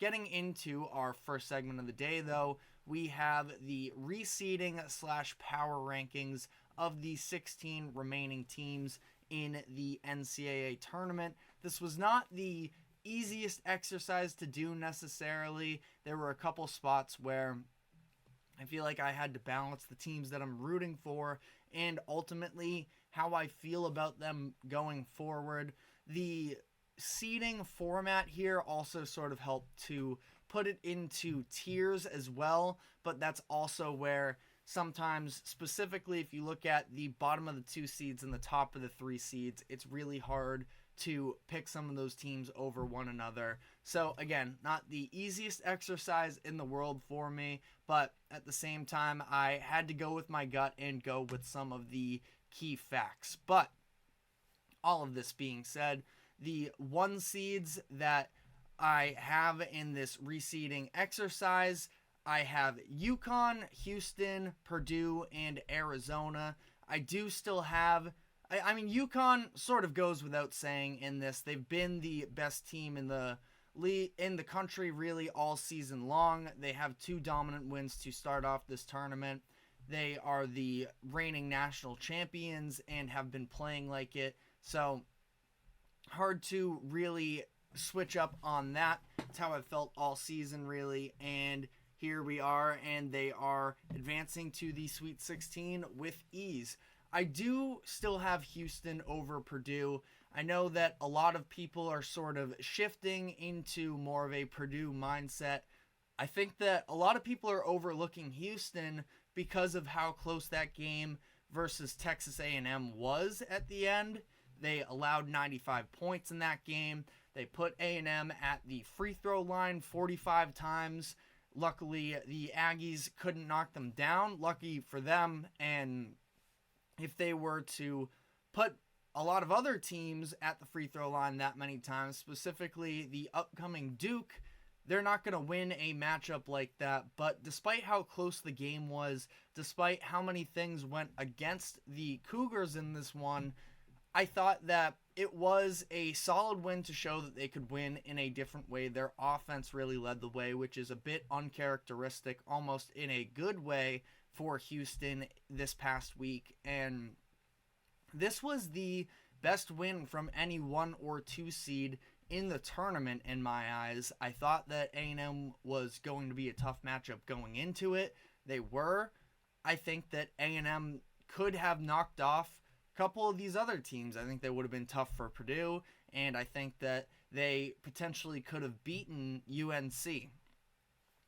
getting into our first segment of the day, though, we have the reseeding / power rankings of the 16 remaining teams in the NCAA tournament. This was not the easiest exercise to do necessarily. There were a couple spots where I feel like I had to balance the teams that I'm rooting for and ultimately how I feel about them going forward. The seeding format here also sort of helped to put it into tiers as well, but that's also where sometimes, specifically if you look at the bottom of the 2 seeds and the top of the 3 seeds, it's really hard to pick some of those teams over one another. So again, not the easiest exercise in the world for me, but at the same time, I had to go with my gut and go with some of the key facts. But all of this being said, the 1 seeds that I have in this reseeding exercise, I have UConn, Houston, Purdue, and Arizona. I do still have, I mean, UConn sort of goes without saying in this. They've been the best team in the country really all season long. They have 2 dominant wins to start off this tournament. They are the reigning national champions and have been playing like it. So hard to really switch up on that. It's how I've felt all season really. And here we are, and they are advancing to the Sweet 16 with ease. I do still have Houston over Purdue. I know that a lot of people are sort of shifting into more of a Purdue mindset. I think that a lot of people are overlooking Houston because of how close that game versus Texas A&M was at the end. They allowed 95 points in that game. They put A&M at the free throw line 45 times. Luckily, the Aggies couldn't knock them down. Lucky for them. And if they were to put a lot of other teams at the free throw line that many times, specifically the upcoming Duke, they're not going to win a matchup like that. But despite how close the game was, despite how many things went against the Cougars in this one, I thought that it was a solid win to show that they could win in a different way. Their offense really led the way, which is a bit uncharacteristic, almost in a good way, for Houston this past week. And this was the best win from any 1 or 2 seed in the tournament in my eyes. I thought that A&M was going to be a tough matchup going into it. They were. I think that A&M could have knocked off a couple of these other teams. I think they would have been tough for Purdue, and I think that they potentially could have beaten UNC.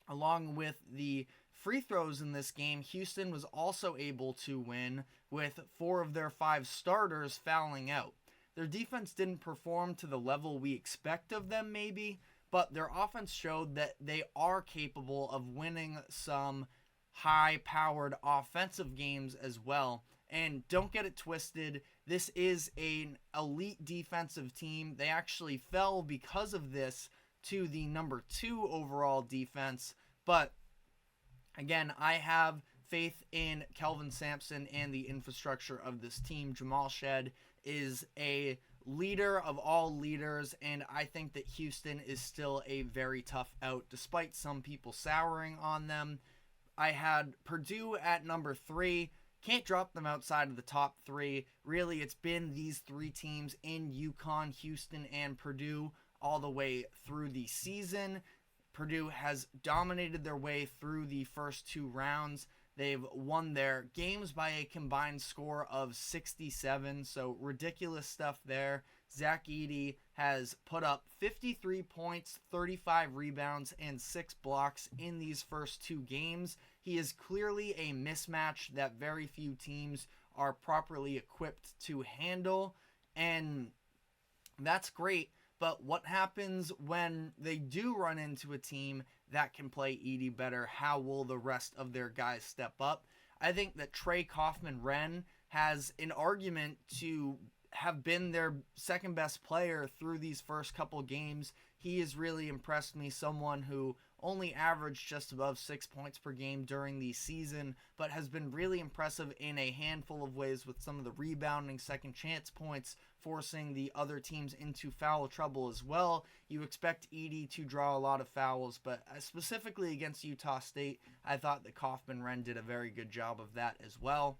Along with the free throws in this game, Houston was also able to win with 4 of their 5 starters fouling out. Their defense didn't perform to the level we expect of them maybe, but their offense showed that they are capable of winning some high-powered offensive games as well. And don't get it twisted, this is an elite defensive team. They actually fell because of this to the number 2 overall defense, but again, I have faith in Kelvin Sampson and the infrastructure of this team. Jamal Shed is a leader of all leaders, and I think that Houston is still a very tough out, despite some people souring on them. I had Purdue at number 3. Can't drop them outside of the top 3. Really, it's been these 3 teams in UConn, Houston, and Purdue all the way through the season. Purdue has dominated their way through the first 2 rounds. They've won their games by a combined score of 67, so ridiculous stuff there. Zach Edey has put up 53 points, 35 rebounds, and 6 blocks in these first 2 games. He is clearly a mismatch that very few teams are properly equipped to handle, and that's great. But what happens when they do run into a team that can play Edey better? How will the rest of their guys step up? I think that Trey Kaufman-Renn has an argument to have been their second best player through these first couple games. He has really impressed me, someone who only averaged just above 6 points per game during the season, but has been really impressive in a handful of ways with some of the rebounding, second chance points, forcing the other teams into foul trouble as well. You expect Edey to draw a lot of fouls, but specifically against Utah State, I thought that Kaufman-Renn did a very good job of that as well.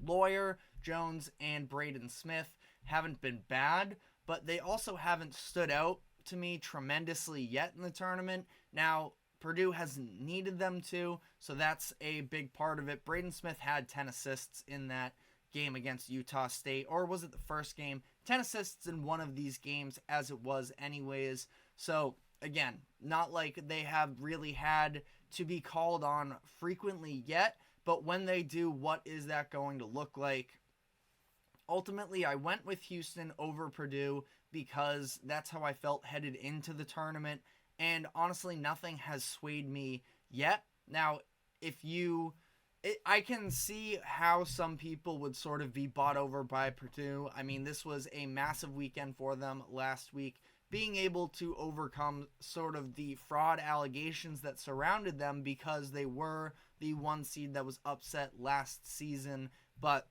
Lawyer, Jones, and Braden Smith haven't been bad, but they also haven't stood out to me tremendously yet in the tournament. Now, Purdue hasn't needed them to, so that's a big part of it. Braden Smith had 10 assists in that game against Utah State, or was it the first game? 10 assists in one of these games, as it was anyways. So, again, not like they have really had to be called on frequently yet, but when they do, what is that going to look like? Ultimately, I went with Houston over Purdue because that's how I felt headed into the tournament, and honestly, nothing has swayed me yet. Now, I can see how some people would sort of be bought over by Purdue. I mean, this was a massive weekend for them last week, being able to overcome sort of the fraud allegations that surrounded them because they were the 1 seed that was upset last season, but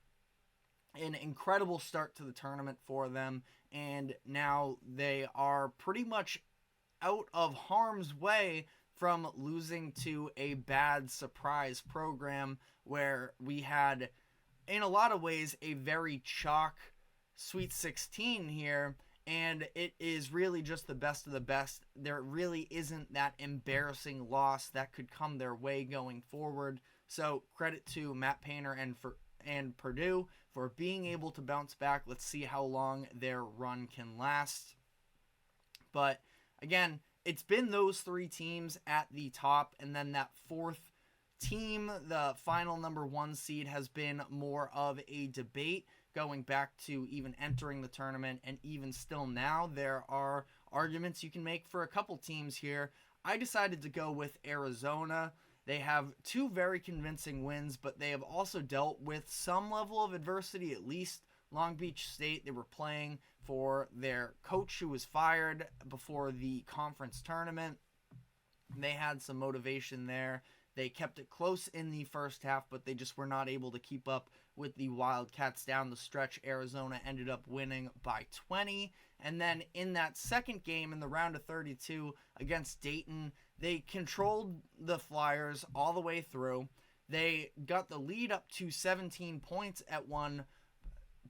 an incredible start to the tournament for them, and now they are pretty much out of harm's way from losing to a bad surprise program where we had, in a lot of ways, a very chalk Sweet 16 here, and it is really just the best of the best. There really isn't that embarrassing loss that could come their way going forward. So credit to Matt Painter and Purdue for being able to bounce back. Let's see how long their run can last. But again, it's been those 3 teams at the top, and then that 4th team, the final number 1 seed, has been more of a debate going back to even entering the tournament, and even still now, there are arguments you can make for a couple teams here. I decided to go with Arizona. They have 2 very convincing wins, but they have also dealt with some level of adversity, at least. Long Beach State, they were playing for their coach who was fired before the conference tournament. They had some motivation there. They kept it close in the first half, but they just were not able to keep up with the Wildcats down the stretch. Arizona ended up winning by 20. And then in that second game in the round of 32 against Dayton, they controlled the Flyers all the way through. They got the lead up to 17 points at one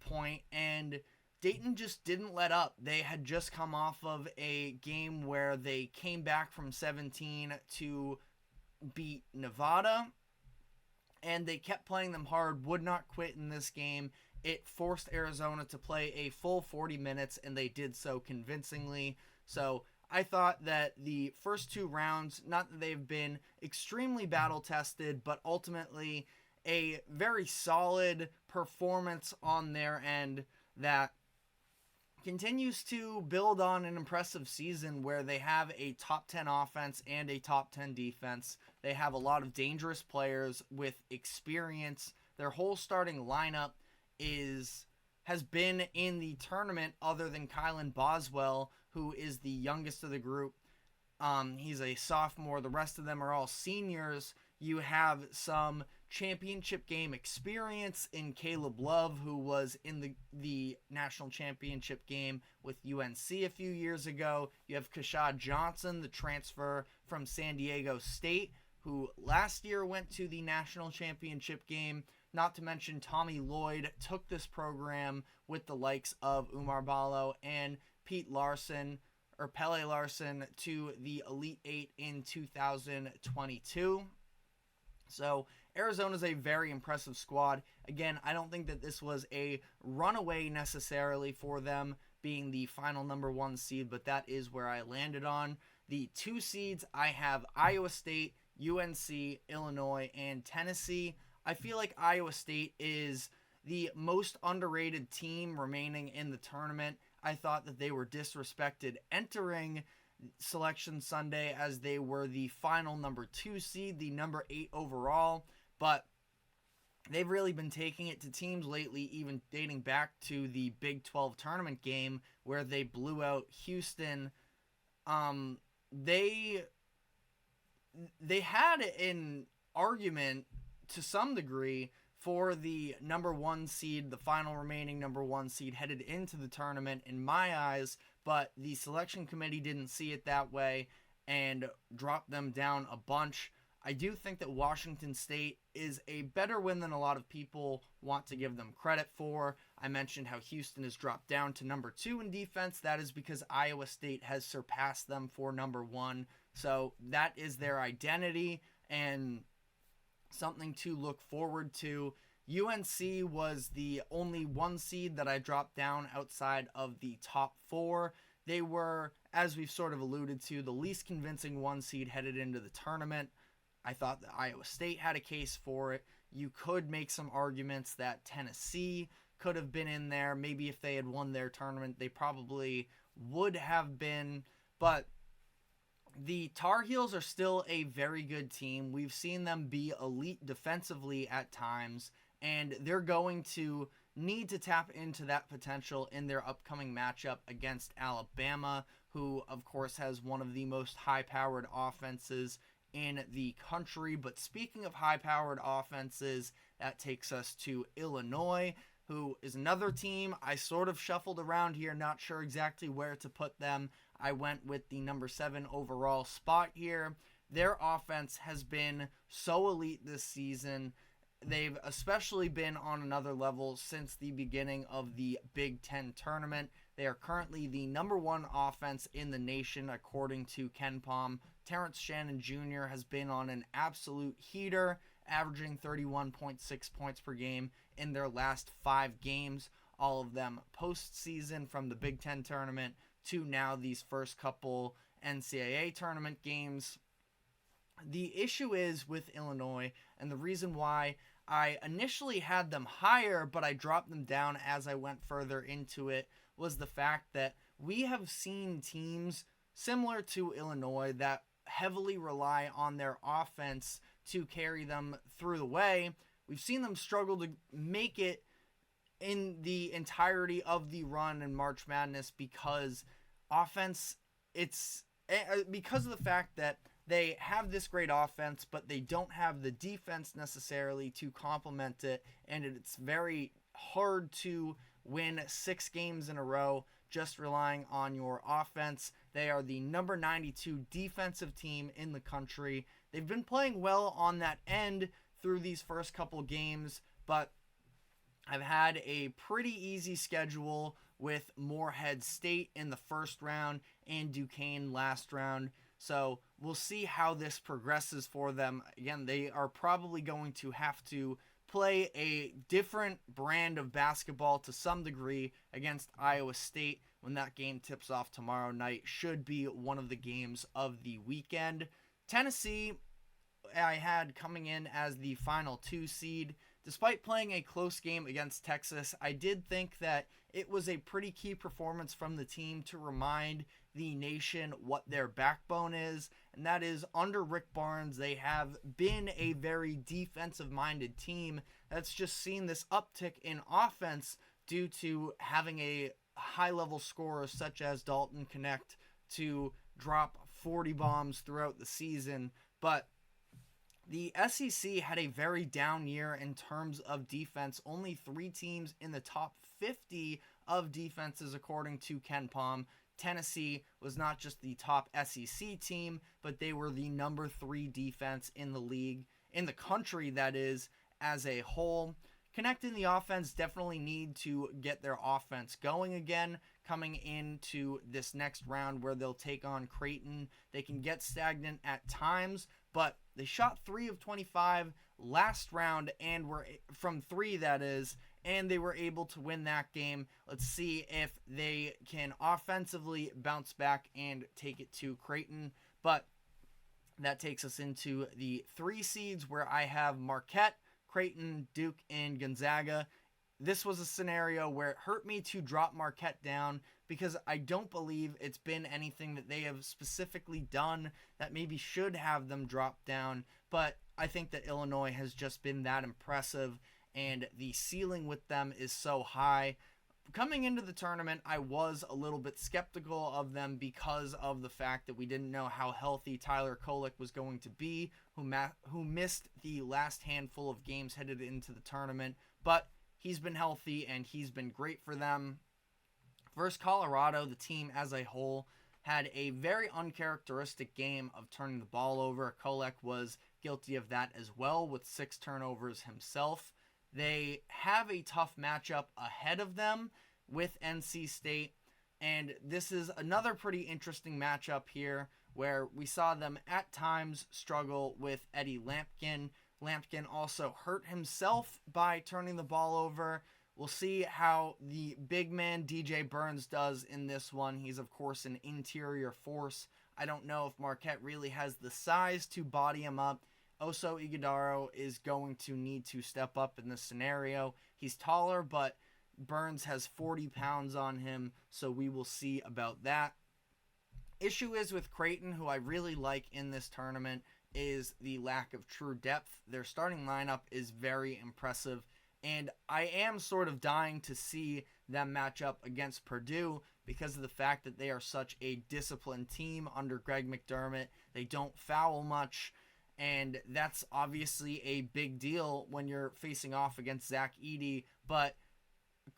point, and Dayton just didn't let up. They had just come off of a game where they came back from 17 to beat Nevada, and they kept playing them hard, would not quit in this game. It forced Arizona to play a full 40 minutes, and they did so convincingly. So I thought that the first 2 rounds, not that they've been extremely battle-tested, but ultimately a very solid performance on their end that continues to build on an impressive season where they have a top 10 offense and a top 10 defense. They have a lot of dangerous players with experience. Their whole starting lineup has been in the tournament other than Kylan Boswell, who is the youngest of the group. He's a sophomore. The rest of them are all seniors. You have some championship game experience in Caleb Love, who was in the national championship game with UNC a few years ago. You have Kashad Johnson, the transfer from San Diego State, who last year went to the national championship game. Not to mention Tommy Lloyd took this program with the likes of Umar Ballo and Pele Larson to the Elite Eight in 2022. So Arizona's a very impressive squad. Again, I don't think that this was a runaway necessarily for them being the final number 1 seed, but that is where I landed on. The 2 seeds, I have Iowa State, UNC, Illinois, and Tennessee. I feel like Iowa State is the most underrated team remaining in the tournament. I thought that they were disrespected entering Selection Sunday as they were the final number 2 seed, the number 8 overall, but they've really been taking it to teams lately, even dating back to the Big 12 tournament game where they blew out Houston. They had an argument to some degree for the number 1 seed, the final remaining number 1 seed headed into the tournament in my eyes, but the selection committee didn't see it that way and dropped them down a bunch. I do think that Washington State is a better win than a lot of people want to give them credit for. I mentioned how Houston has dropped down to number 2 in defense. That is because Iowa State has surpassed them for number 1. So that is their identity and something to look forward to. UNC was the only 1 seed that I dropped down outside of the top 4. They were, as we've sort of alluded to, the least convincing 1 seed headed into the tournament. I thought that Iowa State had a case for it. You could make some arguments that Tennessee could have been in there. Maybe if they had won their tournament, they probably would have been. But the Tar Heels are still a very good team. We've seen them be elite defensively at times, and they're going to need to tap into that potential in their upcoming matchup against Alabama, who, of course, has one of the most high-powered offenses in the country. But speaking of high-powered offenses, that takes us to Illinois, who is another team I sort of shuffled around here, not sure exactly where to put them. I went with the number 7 overall spot here. Their offense has been so elite this season. They've especially been on another level since the beginning of the Big Ten tournament. They are currently the number 1 offense in the nation, according to KenPom. Terrence Shannon Jr. has been on an absolute heater, averaging 31.6 points per game in their last 5 games, all of them postseason from the Big Ten tournament to now these first couple NCAA tournament games. The issue is with Illinois, and the reason why I initially had them higher, but I dropped them down as I went further into it, was the fact that we have seen teams similar to Illinois that heavily rely on their offense to carry them through the way. We've seen them struggle to make it in the entirety of the run in March Madness because because of the fact that they have this great offense, but they don't have the defense necessarily to complement it, and it's very hard to win 6 games in a row just relying on your offense. They are the number 92 defensive team in the country. They've been playing well on that end through these first couple games, but I've had a pretty easy schedule with Morehead State in the first round and Duquesne last round. So we'll see how this progresses for them. Again, they are probably going to have to play a different brand of basketball to some degree against Iowa State when that game tips off tomorrow night. Should be one of the games of the weekend. Tennessee, I had coming in as the final 2 seed. Despite playing a close game against Texas, I did think that it was a pretty key performance from the team to remind the nation what their backbone is, and that is under Rick Barnes, they have been a very defensive-minded team that's just seen this uptick in offense due to having a high-level scorer such as Dalton Connect to drop 40 bombs throughout the season. But the SEC had a very down year in terms of defense. Only 3 teams in the top 50 of defenses, according to KenPom. Tennessee was not just the top SEC team, but they were the number 3 defense in the league, in the country, that is, as a whole. Connect in the offense definitely need to get their offense going again coming into this next round where they'll take on Creighton. They can get stagnant at times, but they shot 3 of 25 last round and were from 3, that is, and they were able to win that game. Let's see if they can offensively bounce back and take it to Creighton. But that takes us into the 3 seeds where I have Marquette, Creighton, Duke, and Gonzaga. This was a scenario where it hurt me to drop Marquette down because I don't believe it's been anything that they have specifically done that maybe should have them drop down. But I think that Illinois has just been that impressive, and the ceiling with them is so high. Coming into the tournament, I was a little bit skeptical of them because of the fact that we didn't know how healthy Tyler Kolek was going to be, who missed the last handful of games headed into the tournament, but he's been healthy and he's been great for them. Versus Colorado, the team as a whole had a very uncharacteristic game of turning the ball over. Kolek was guilty of that as well with 6 turnovers himself. They have a tough matchup ahead of them with NC State, and this is another pretty interesting matchup here where we saw them at times struggle with Eddie Lampkin. Lampkin also hurt himself by turning the ball over. We'll see how the big man DJ Burns does in this one. He's, of course, an interior force. I don't know if Marquette really has the size to body him up. Oso Ighodaro is going to need to step up in this scenario. He's taller, but Burns has 40 pounds on him, so we will see about that. Issue is with Creighton, who I really like in this tournament, is the lack of true depth. Their starting lineup is very impressive, and I am sort of dying to see them match up against Purdue because of the fact that they are such a disciplined team under Greg McDermott. They don't foul much, and that's obviously a big deal when you're facing off against Zach Edey, but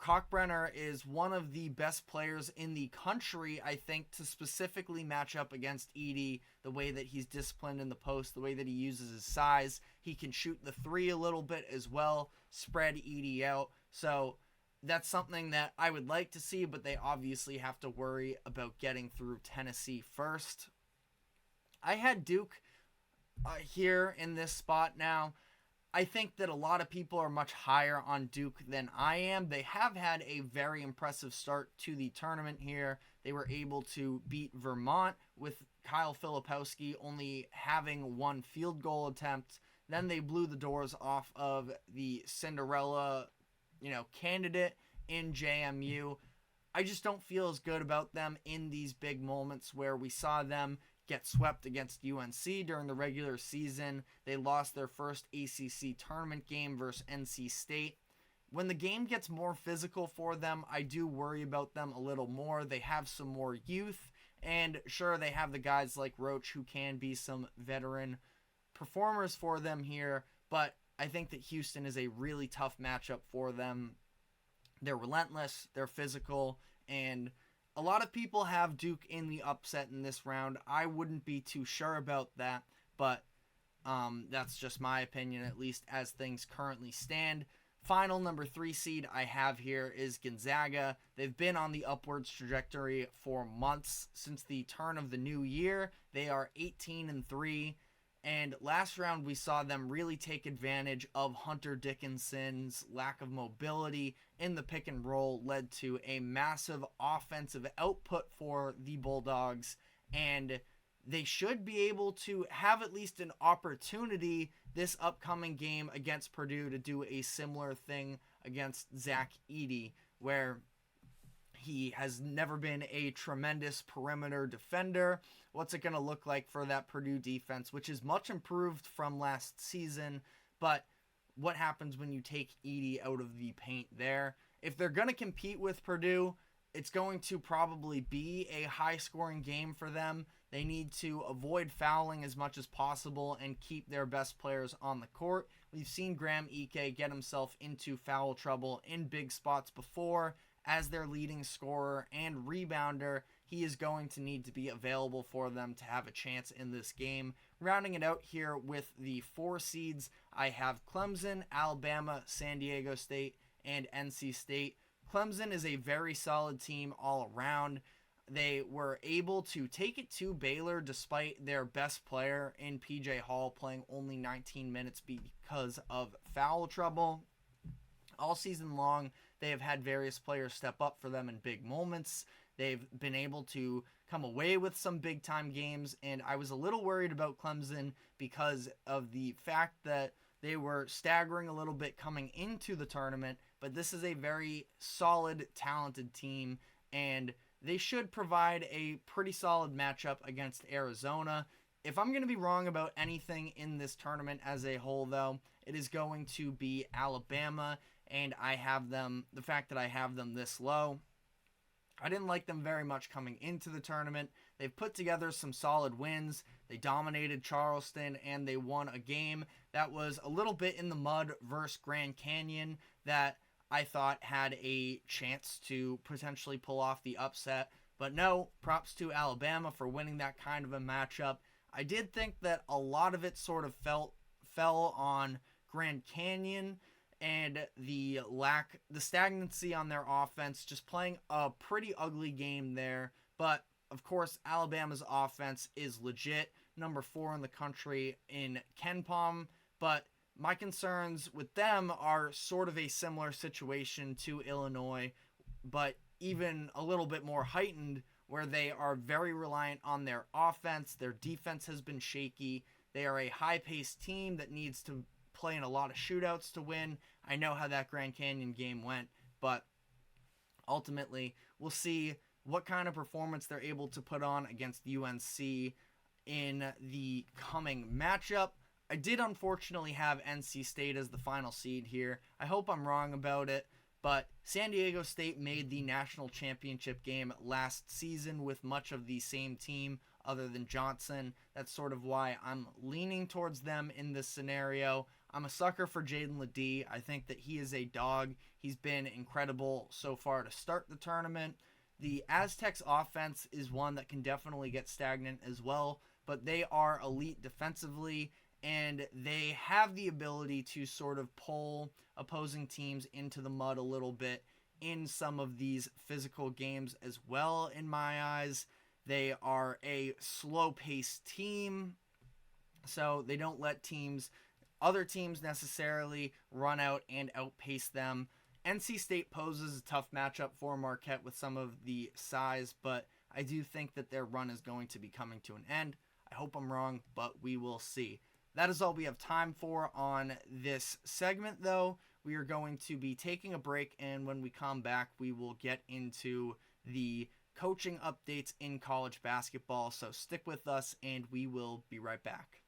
Kalkbrenner is one of the best players in the country, I think, to specifically match up against Edey, the way that he's disciplined in the post, the way that he uses his size. He can shoot the 3 a little bit as well, spread Edey out. So that's something that I would like to see, but they obviously have to worry about getting through Tennessee first. I had Duke here in this spot now. I think that a lot of people are much higher on Duke than I am. They have had a very impressive start to the tournament here. They were able to beat Vermont with Kyle Filipowski only having 1 field goal attempt. Then they blew the doors off of the Cinderella, candidate in JMU. I just don't feel as good about them in these big moments where we saw them get swept against UNC during the regular season. They lost their first ACC tournament game versus NC State. When the game gets more physical for them, I do worry about them a little more. They have some more youth, and sure, they have the guys like Roach who can be some veteran performers for them here, but I think that Houston is a really tough matchup for them. They're relentless, they're physical, and a lot of people have Duke in the upset in this round. I wouldn't be too sure about that, but that's just my opinion, at least as things currently stand. Final number 3 seed I have here is Gonzaga. They've been on the upwards trajectory for months since the turn of the new year. They are 18-3. And last round, we saw them really take advantage of Hunter Dickinson's lack of mobility in the pick and roll, led to a massive offensive output for the Bulldogs. And they should be able to have at least an opportunity this upcoming game against Purdue to do a similar thing against Zach Edey, where he has never been a tremendous perimeter defender. What's it going to look like for that Purdue defense, which is much improved from last season, but what happens when you take Edey out of the paint there? If they're going to compete with Purdue, it's going to probably be a high-scoring game for them. They need to avoid fouling as much as possible and keep their best players on the court. We've seen Graham Ike get himself into foul trouble in big spots before. As their leading scorer and rebounder, he is going to need to be available for them to have a chance in this game. Rounding it out here with the 4 seeds, I have Clemson, Alabama, San Diego State, and NC State. Clemson is a very solid team all around. They were able to take it to Baylor despite their best player in PJ Hall playing only 19 minutes because of foul trouble. All season long, they have had various players step up for them in big moments. They've been able to come away with some big-time games, and I was a little worried about Clemson because of the fact that they were staggering a little bit coming into the tournament, but this is a very solid, talented team, and they should provide a pretty solid matchup against Arizona. If I'm going to be wrong about anything in this tournament as a whole, though, it is going to be Alabama. and the fact that I have them this low, I didn't like them very much coming into the tournament. They've put together some solid wins. They dominated Charleston, and they won a game that was a little bit in the mud versus Grand Canyon that I thought had a chance to potentially pull off the upset. But no, props to Alabama for winning that kind of a matchup. I did think that a lot of it sort of fell on Grand Canyon and the stagnancy on their offense, just playing a pretty ugly game there. But of course, Alabama's offense is legit, number 4 in the country in KenPom. But my concerns with them are sort of a similar situation to Illinois, but even a little bit more heightened, where they are very reliant on their offense. Their defense has been shaky. They are a high-paced team that needs to play in a lot of shootouts to win. I know how that Grand Canyon game went, but ultimately we'll see what kind of performance they're able to put on against UNC in the coming matchup. I did unfortunately have NC State as the final seed here. I hope I'm wrong about it, but San Diego State made the national championship game last season with much of the same team other than Johnson. That's sort of why I'm leaning towards them in this scenario. I'm a sucker for Jaden Ledee. I think that he is a dog. He's been incredible so far to start the tournament. The Aztecs offense is one that can definitely get stagnant as well, but they are elite defensively, and they have the ability to sort of pull opposing teams into the mud a little bit in some of these physical games as well, in my eyes. They are a slow-paced team, so they don't let other teams necessarily run out and outpace them. NC State poses a tough matchup for Marquette with some of the size, but I do think that their run is going to be coming to an end. I hope I'm wrong, but we will see. That is all we have time for on this segment, though. We are going to be taking a break, and when we come back, we will get into the coaching updates in college basketball. So stick with us, and we will be right back.